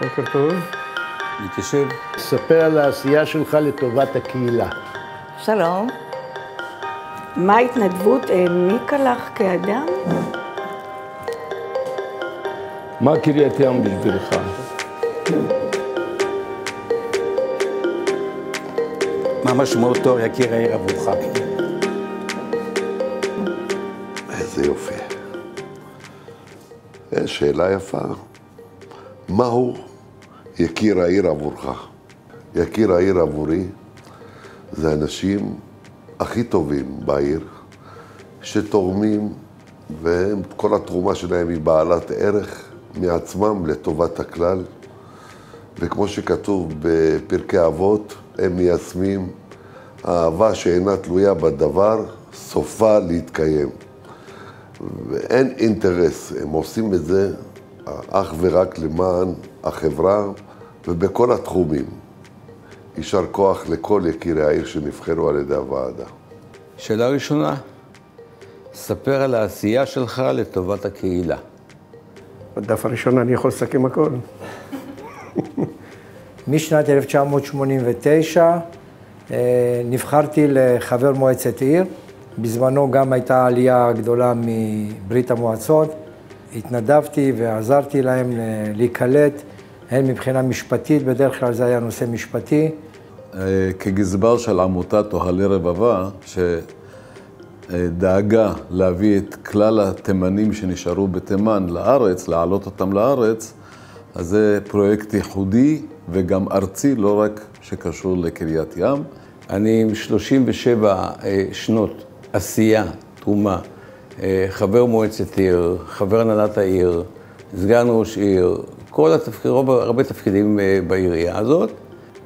בוקר טוב. מתיישב. ספר על העשייה שלך לטובת הקהילה. שלום. מה ההתנדבות העמיקה לך כאדם? מה קריית ים בשבילך? מה משמעותו יקיר העיר עבורך? איזה יופי. שאלה יפה. מהו יקיר העיר עבורך? יקיר העיר עבורי זה האנשים הכי טובים בעיר, שתורמים, וכל התרומה שלהם היא בעלת ערך מעצמם לטובת הכלל. וכמו שכתוב בפרקי אבות, הם מיישמים אהבה שאינה תלויה בדבר, סופה להתקיים. ואין אינטרס, הם עושים את זה אך ורק למען החברה ובכל התחומים. יישר כוח לכל יקירי העיר שנבחרו על ידי הוועדה. שאלה ראשונה, ספר על העשייה שלך לטובת הקהילה. בדף הראשון אני יכול לסכם הכל. משנת 1989 נבחרתי לחבר מועצת עיר. בזמנו גם הייתה עלייה גדולה מברית המועצות. התנדבתי ועזרתי להם להיקלט, הן מבחינה משפטית, בדרך כלל זה היה נושא משפטי. כגזבר של עמותת אוהלי רבבה, שדאגה להביא את כלל התימנים שנשארו בתימן לארץ, להעלות אותם לארץ, אז זה פרויקט ייחודי וגם ארצי, לא רק שקשור לקריית ים. אני עם 37 שנות עשייה, תרומה, חבר מועצת עיר, חבר הנהלת העיר, סגן ראש עיר, הרבה תפקידים בעירייה הזאת.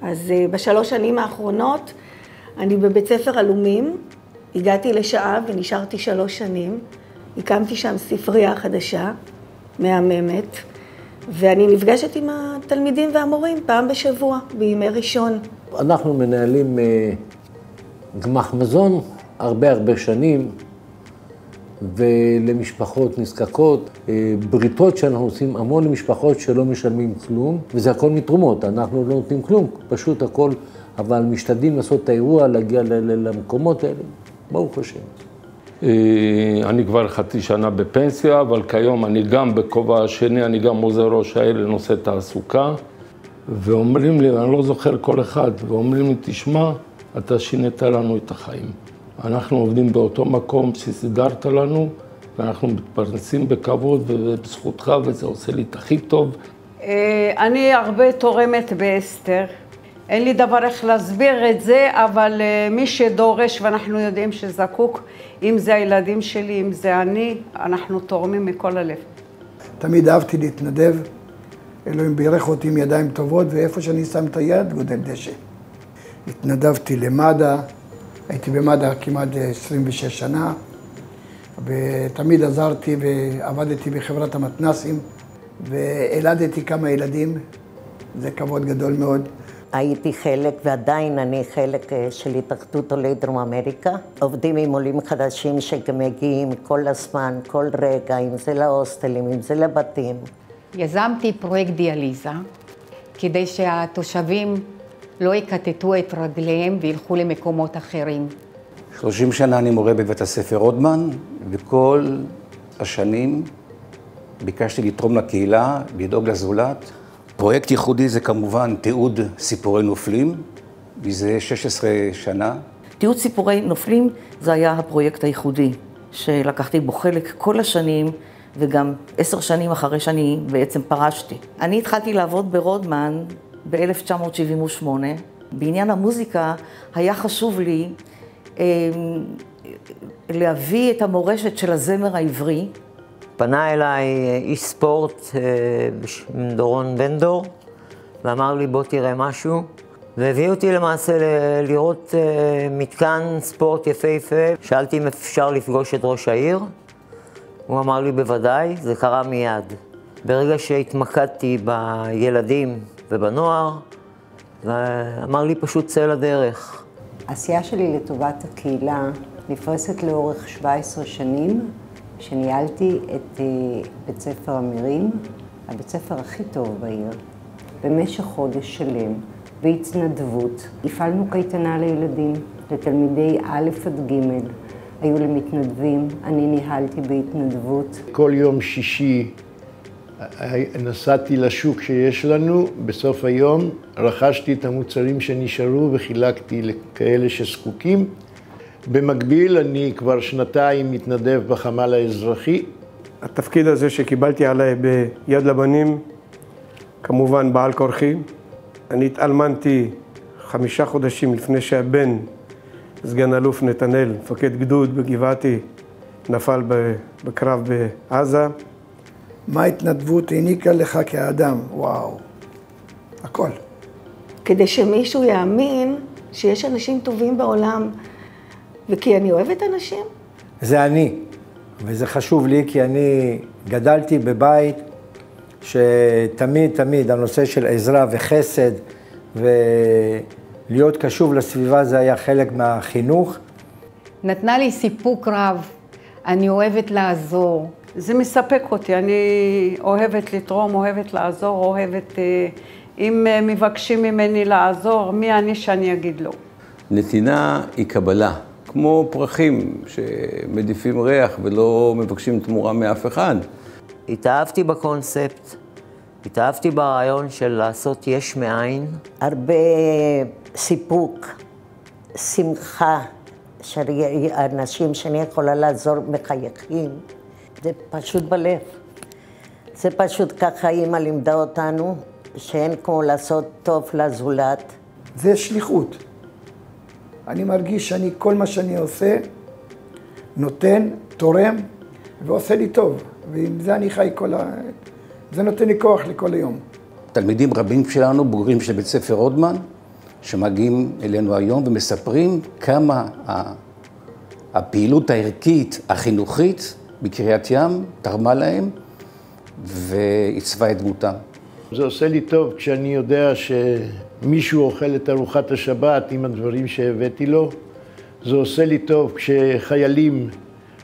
אז בשלוש שנים האחרונות אני בבית ספר אלומים, הגעתי לשעה ונשארתי 3 שנים, הקמתי שם ספרייה חדשה, מהממת, ואני נפגשת עם התלמידים והמורים פעם בשבוע, בימי ראשון. אנחנו מנהלים גמח מזון הרבה שנים, ולמשפחות נזקקות, בריתות שאנחנו עושים המון למשפחות שלא משלמים כלום, וזה הכל מתרומות, אנחנו לא נותנים כלום, פשוט הכל, אבל משתדלים לעשות את האירוע, להגיע למקומות האלה, ברוך השם. אני כבר חצי שנה בפנסיה, אבל כיום אני גם בכובע השני, אני גם עוזר ראש העיר לנושא תעסוקה, ואומרים לי, אני לא זוכר כל אחד, ואומרים לי, תשמע, אתה שינית לנו את החיים. אנחנו עובדים באותו מקום שסידרת לנו, ואנחנו מתפרנסים בכבוד ובזכותך, וזה עושה לי את הכי טוב. אני הרבה תורמת באסתר. אין לי דבר איך להסביר את זה, אבל מי שדורש, ואנחנו יודעים שזקוק, אם זה הילדים שלי, אם זה אני, אנחנו תורמים מכל הלב. תמיד אהבתי להתנדב. אלוהים בירך אותי עם ידיים טובות, ואיפה שאני שם את היד, גודל דשא. התנדבתי למד"א, הייתי במד"א כמעט 26 שנה, ותמיד עזרתי ועבדתי בחברת המתנ"סים, וילדתי כמה ילדים, זה כבוד גדול מאוד. הייתי חלק, ועדיין אני חלק של התאחדות עולי דרום אמריקה. עובדים עם עולים חדשים שמגיעים כל הזמן, כל רגע, אם זה להוסטלים, אם זה לבתים. יזמתי פרויקט דיאליזה, כדי שהתושבים לא יקטטו את רגליהם וילכו למקומות אחרים. 30 שנה אני מורה בבית הספר רודמן, וכל השנים ביקשתי לתרום לקהילה, לדאוג לזולת. פרויקט ייחודי זה כמובן תיעוד סיפורי נופלים, מזה 16 שנה. תיעוד סיפורי נופלים זה היה הפרויקט הייחודי, שלקחתי בו חלק כל השנים, וגם 10 שנים אחרי שאני בעצם פרשתי. אני התחלתי לעבוד ברודמן ב-1978. בעניין המוזיקה היה חשוב לי להביא את המורשת של הזמר העברי. פנה אליי איש ספורט, דורון בן-דור, ואמר לי בוא תראה משהו, והביא אותי למעשה לראות מתקן ספורט יפהפה. שאלתי אם אפשר לפגוש את ראש העיר, הוא אמר לי בוודאי, זה קרה מיד. ברגע שהתמקדתי בילדים ובנוער, ואמר לי פשוט צא לדרך. העשייה שלי לטובת הקהילה נפרסת לאורך 17 שנים, שניהלתי את בית ספר אמירים, הבית ספר הכי טוב בעיר. במשך חודש שלם, בהתנדבות. הפעלנו קייטנה לילדים, לתלמידי א' עד ג'. היו לי מתנדבים, אני ניהלתי בהתנדבות. כל יום שישי נסעתי לשוק שיש לנו, בסוף היום רכשתי את המוצרים שנשארו וחילקתי לכאלה שזקוקים. במקביל אני כבר שנתיים מתנדב בחמ"ל האזרחי. התפקיד הזה שקיבלתי עליי ביד לבנים, כמובן בעל כורחי. אני התאלמנתי 5 חודשים לפני שהבן, סגן אלוף נתנאל, מפקד גדוד בגבעתי, נפל בקרב בעזה. מה ההתנדבות העניקה לך כאדם? וואו, הכל. כדי שמישהו יאמין שיש אנשים טובים בעולם, וכי אני אוהבת אנשים. זה אני, וזה חשוב לי כי אני גדלתי בבית שתמיד הנושא של עזרה וחסד ולהיות קשוב לסביבה זה היה חלק מהחינוך. נתנה לי סיפוק רב, אני אוהבת לעזור. זה מספק אותי, אני אוהבת לתרום, אוהבת לעזור, אוהבת, אם מבקשים ממני לעזור, מי אני שאני אגיד לו? נתינה היא קבלה, כמו פרחים שמדיפים ריח ולא מבקשים תמורה מאף אחד. התאהבתי בקונספט, התאהבתי ברעיון של לעשות יש מאין. הרבה סיפוק, שמחה, אנשים שאני יכולה לעזור מחייכים. זה פשוט בלב. זה פשוט ככה אמא לימדה אותנו, שאין כמו לעשות טוב לזולת. זה שליחות. אני מרגיש שאני, כל מה שאני עושה, נותן, תורם, ועושה לי טוב. ועם זה אני חי זה נותן לי כוח לכל היום. תלמידים רבים שלנו, בוגרים של בית ספר רודמן, שמגיעים אלינו היום ומספרים כמה הפעילות הערכית, החינוכית, בקריית ים, תרמה להם ועיצבה את דמותם. זה עושה לי טוב כשאני יודע שמישהו אוכל את ארוחת השבת עם הדברים שהבאתי לו. זה עושה לי טוב כשחיילים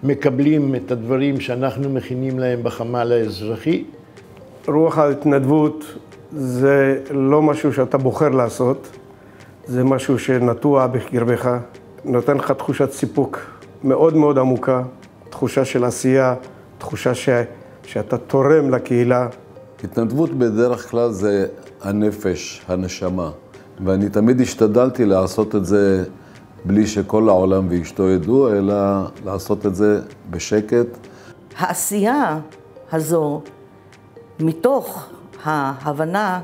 מקבלים את הדברים שאנחנו מכינים להם בחמ"ל האזרחי. רוח ההתנדבות זה לא משהו שאתה בוחר לעשות, זה משהו שנטוע בקרבך, נותן לך תחושת סיפוק מאוד מאוד עמוקה, תחושה של עשייה, תחושה שאתה תורם לקהילה. התנדבות בדרך כלל זה הנפש, הנשמה, ואני תמיד השתדלתי לעשות את זה בלי שכל העולם ואשתו ידעו, אלא לעשות את זה בשקט. העשייה הזו, מתוך ההבנה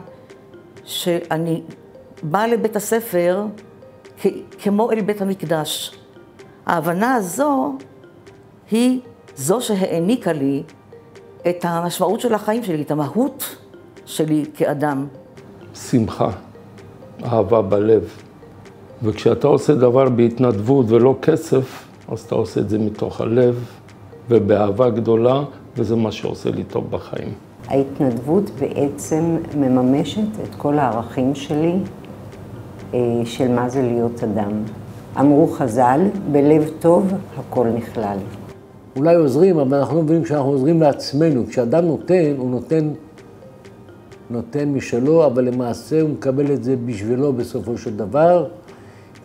שאני באה לבית הספר כמו אל בית המקדש. ההבנה הזו היא זו שהעניקה לי את המשמעות של החיים שלי, את המהות שלי כאדם. שמחה, אהבה בלב. וכשאתה עושה דבר בהתנדבות ולא כסף, אז אתה עושה את זה מתוך הלב ובאהבה גדולה, וזה מה שעושה לי טוב בחיים. ההתנדבות בעצם מממשת את כל הערכים שלי, של מה זה להיות אדם. אמרו חז"ל, בלב טוב הכל נכלל. אולי עוזרים, אבל אנחנו לא מבינים שאנחנו עוזרים לעצמנו. כשאדם נותן, הוא נותן משלו, אבל למעשה הוא מקבל את זה בשבילו בסופו של דבר,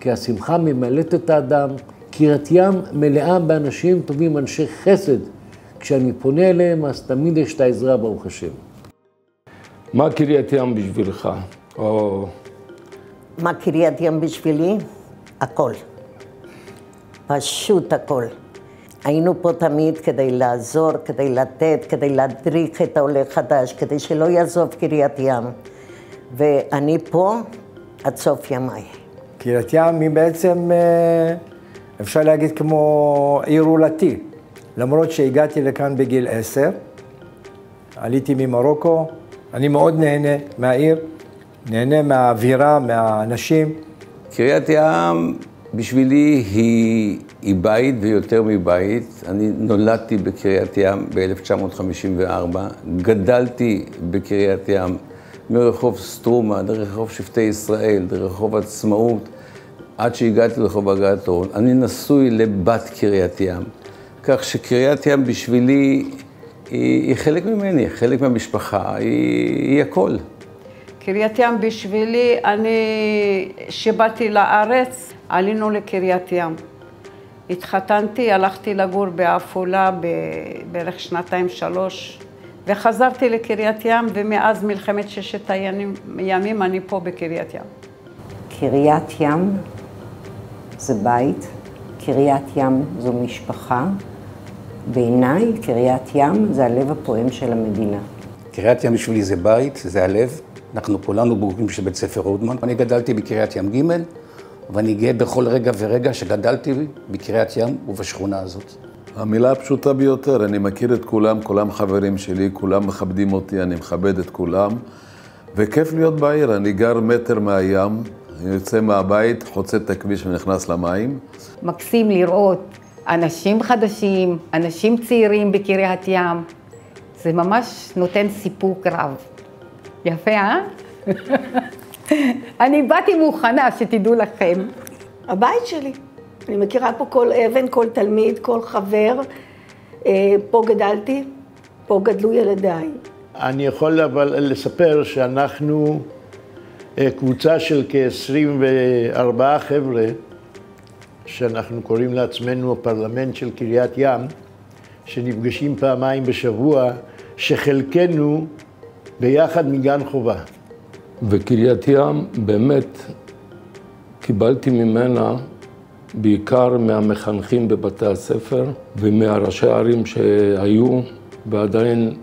כי השמחה ממלאת את האדם. קריית ים מלאה באנשים טובים, אנשי חסד. כשאני פונה אליהם, אז תמיד יש את העזרה, ברוך השם. מה קריית ים בשבילך? מה קריית ים בשבילי? הכל. פשוט הכל. היינו פה תמיד כדי לעזור, כדי לתת, כדי להדריך את העולה חדש, כדי שלא יעזוב קריית ים. ואני פה עד סוף ימיי. קריית ים היא בעצם, אפשר להגיד כמו עיר הולדתי. למרות שהגעתי לכאן בגיל 10, עליתי ממרוקו, אני מאוד נהנה מהעיר, נהנה מהאווירה, מהאנשים. קריית ים בשבילי היא בית ויותר מבית. אני נולדתי בקריית ים ב-1954, גדלתי בקריית ים מרחוב סטרומה, דרך רחוב שבטי ישראל, דרך רחוב עצמאות, עד שהגעתי לרחוב הגעתון. אני נשוי לבת קריית ים, כך שקריית ים בשבילי היא חלק ממני, חלק מהמשפחה, היא הכל. קריית ים בשבילי, שבאתי לארץ, עלינו לקריית ים. התחתנתי, הלכתי לגור בעפולה בערך 2-3, וחזרתי לקריית ים, ומאז מלחמת ששת הימים אני פה בקריית ים. קריית ים זה בית, קריית ים זו משפחה. בעיניי, קריית ים זה הלב הפועם של המדינה. קריית ים בשבילי זה בית, זה הלב. אנחנו כולנו בוגרים של בית ספר רודמן. אני גדלתי בקריית ים ג' ואני גאה בכל רגע ורגע שגדלתי בקריית ים ובשכונה הזאת. המילה הפשוטה ביותר, אני מכיר את כולם, כולם חברים שלי, כולם מכבדים אותי, אני מכבד את כולם. וכיף להיות בעיר, אני גר מטר מהים, אני יוצא מהבית, חוצה את הכביש ונכנס למים. מקסים לראות אנשים חדשים, אנשים צעירים בקריית ים. זה ממש נותן סיפוק רב. יפה, אה? אני באתי מוכנה, שתדעו לכם. הבית שלי. אני מכירה פה כל אבן, כל תלמיד, כל חבר. פה גדלתי, פה גדלו ילדיי. אני יכול אבל לספר שאנחנו קבוצה של כ-24 חבר'ה, שאנחנו קוראים לעצמנו הפרלמנט של קריית ים, שנפגשים פעמיים בשבוע, שחלקנו ביחד מגן חובה. וקריית ים באמת קיבלתי ממנה בעיקר מהמחנכים בבתי הספר ומהראשי הערים שהיו, ועדיין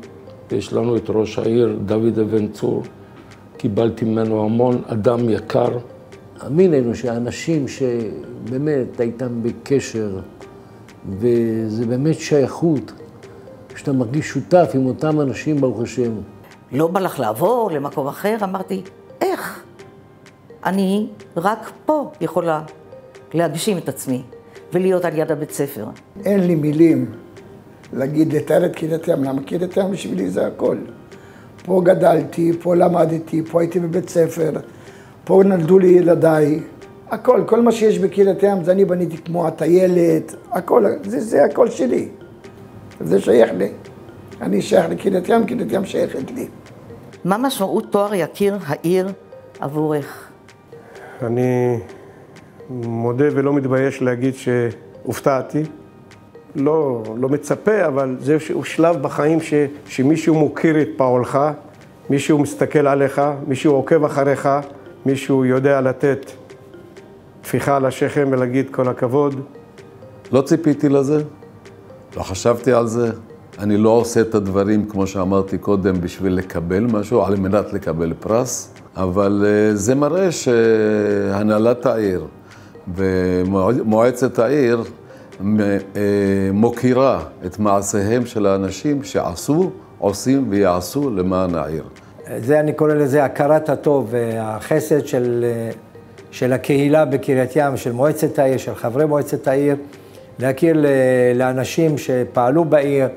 יש לנו את ראש העיר דוד אבן צור. קיבלתי ממנו המון, אדם יקר. האמין לנו שהאנשים שבאמת הייתם בקשר, וזה באמת שייכות, שאתה מרגיש שותף עם אותם אנשים, ברוך השם. לא בא לך לעבור למקום אחר, אמרתי, איך? אני רק פה יכולה להגשים את עצמי ולהיות על יד הבית ספר. אין לי מילים להגיד, לתאר את קריית ים, למה קריית ים בשבילי זה הכל. פה גדלתי, פה למדתי, פה הייתי בבית ספר, פה נולדו לי ילדיי. הכל, כל מה שיש בקריית ים זה אני בניתי כמו הטיילת, הכל, זה הכל שלי. זה שייך לי. אני שייך לקריית ים, קריית ים שייכת לי. מה משמעות תואר יקיר העיר עבורך? אני מודה ולא מתבייש להגיד שהופתעתי. לא מצפה, אבל זהו שלב בחיים שמישהו מוכיר את פועלך, מישהו מסתכל עליך, מישהו עוקב אחריך, מישהו יודע לתת טפיחה על השכם ולהגיד כל הכבוד. לא ציפיתי לזה, לא חשבתי על זה. אני לא עושה את הדברים, כמו שאמרתי קודם, בשביל לקבל משהו, על מנת לקבל פרס, אבל זה מראה שהנהלת העיר ומועצת העיר מוקירה את מעשיהם של האנשים שעשו, עושים ויעשו למען העיר. זה אני קורא לזה הכרת הטוב והחסד של הקהילה בקריית ים, של מועצת העיר, של חברי מועצת העיר, להכיר לאנשים שפעלו בעיר.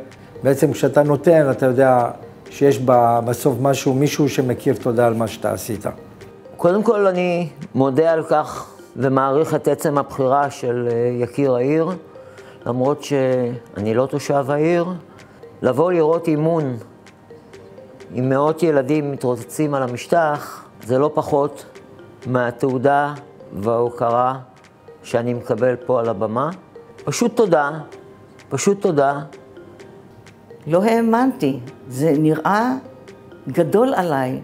בעצם כשאתה נותן, אתה יודע שיש בסוף מישהו שמכיר תודה על מה שאתה עשית. קודם כל אני מודה על כך ומעריך את עצם הבחירה של יקיר העיר, למרות שאני לא תושב העיר. לבוא לראות אימון עם מאות ילדים מתרוצצים על המשטח, זה לא פחות מהתעודה וההוקרה שאני מקבל פה על הבמה. פשוט תודה, פשוט תודה. לא האמנתי, זה נראה גדול עליי,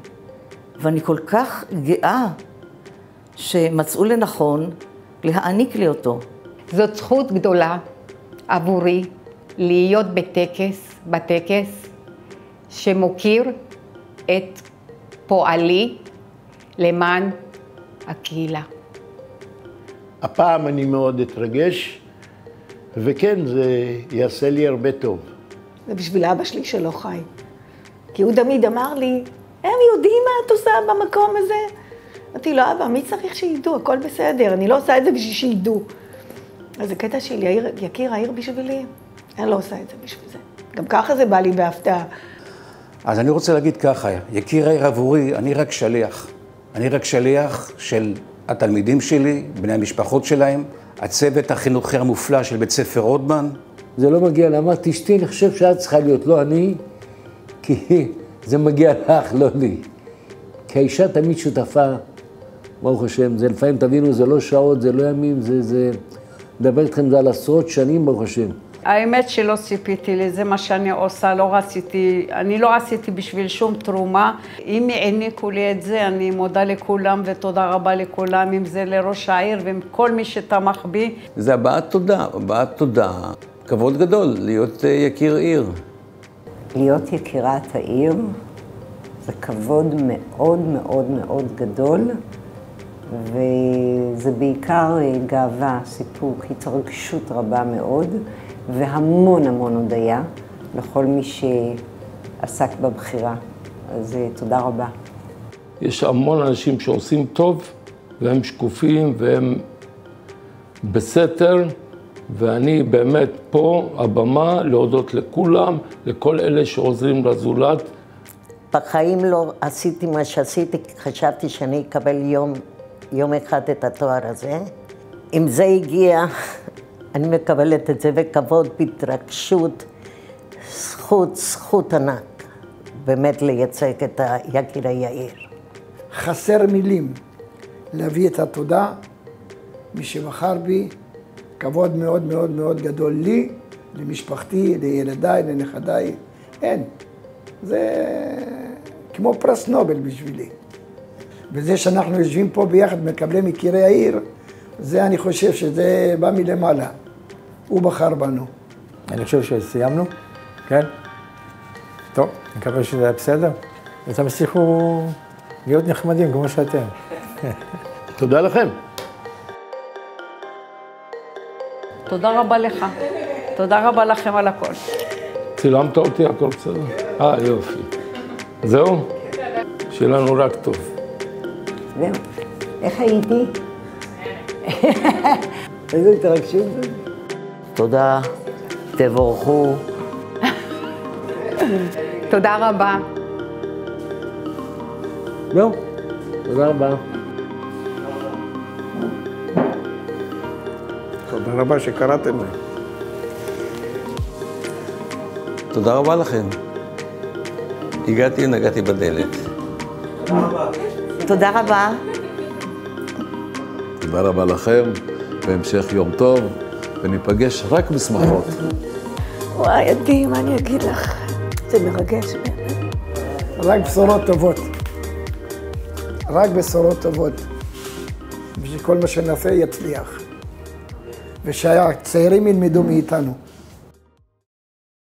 ואני כל כך גאה שמצאו לנכון להעניק לי אותו. זאת זכות גדולה עבורי להיות בטקס שמוקיר את פועלי למען הקהילה. הפעם אני מאוד אתרגש, וכן, זה יעשה לי הרבה טוב. זה בשביל אבא שלי שלא חי. כי הוא תמיד אמר לי, הם יודעים מה את עושה במקום הזה? אמרתי לו, אבא, מי צריך שידעו? הכל בסדר, אני לא עושה את זה בשביל שידעו. אז זה קטע של יקיר העיר בשבילי, אני לא עושה את זה בשביל זה. גם ככה זה בא לי בהפתעה. אז אני רוצה להגיד ככה, יקיר העיר עבורי, אני רק שליח. אני רק שליח של התלמידים שלי, בני המשפחות שלהם, הצוות החינוכי המופלא של בית ספר רודמן. זה לא מגיע לה, אמרתי, אשתי, אני חושב שאת צריכה להיות, לא אני, כי זה מגיע לך, לא לי. כי האישה תמיד שותפה, ברוך השם, זה לפעמים תבינו, זה לא שעות, זה לא ימים, זה מדבר איתכם זה על עשרות שנים, ברוך השם. האמת שלא ציפיתי לזה, מה שאני עושה, אני לא עשיתי בשביל שום תרומה. אם העניקו לי את זה, אני מודה לכולם ותודה רבה לכולם, אם זה לראש העיר וכל מי שתמך בי. זה הבעת תודה, כבוד גדול להיות יקיר עיר. להיות יקירת העיר זה כבוד מאוד מאוד מאוד גדול, וזה בעיקר גאווה, סיפוק, התרגשות רבה מאוד, והמון המון הודיה לכל מי שעסק בבחירה. אז תודה רבה. יש המון אנשים שעושים טוב, והם שקופים, והם בסתר, ואני באמת פה, הבמה, להודות לכולם, לכל אלה שעוזרים לזולת. בחיים לא עשיתי מה שעשיתי, חשבתי שאני אקבל יום אחד את התואר הזה. אם זה הגיע, אני מקבלת את זה בכבוד, בהתרגשות, זכות ענק, באמת לייצג את יקירי העיר. חסר מילים להביא את התודה, מי שבחר בי, כבוד מאוד מאוד מאוד גדול לי, למשפחתי, לילדיי, לנכדיי, אין. זה כמו פרס נובל בשבילי. וזה שאנחנו יושבים פה ביחד, מקבלי יקירי העיר, זה אני חושב שזה בא מלמעלה. הוא בחר בנו. אני חושב שסיימנו, כן? טוב, מקווה שזה היה בסדר. ותמשיכו להיות נחמדים כמו שאתם. תודה לכם. תודה רבה לך. תודה רבה לכם על הכל. צילמת אותי, הכל בסדר? יופי. זהו? שיהיה לנו רק טוב. זהו. איך הייתי? איזה התרגשות. תודה, תבורכו. תודה רבה. זהו, תודה רבה. תודה רבה שקראתם לי. תודה רבה לכם. נגעתי בדלת. תודה רבה. תודה רבה לכם, בהמשך יום טוב, וניפגש רק בשמחות. וואי, עדי, מה אני אגיד לך? זה מרגש באמת. רק בשורות טובות. רק בשורות טובות. ושכל מה שנעשה יצליח. ושהצעירים ילמדו מאיתנו.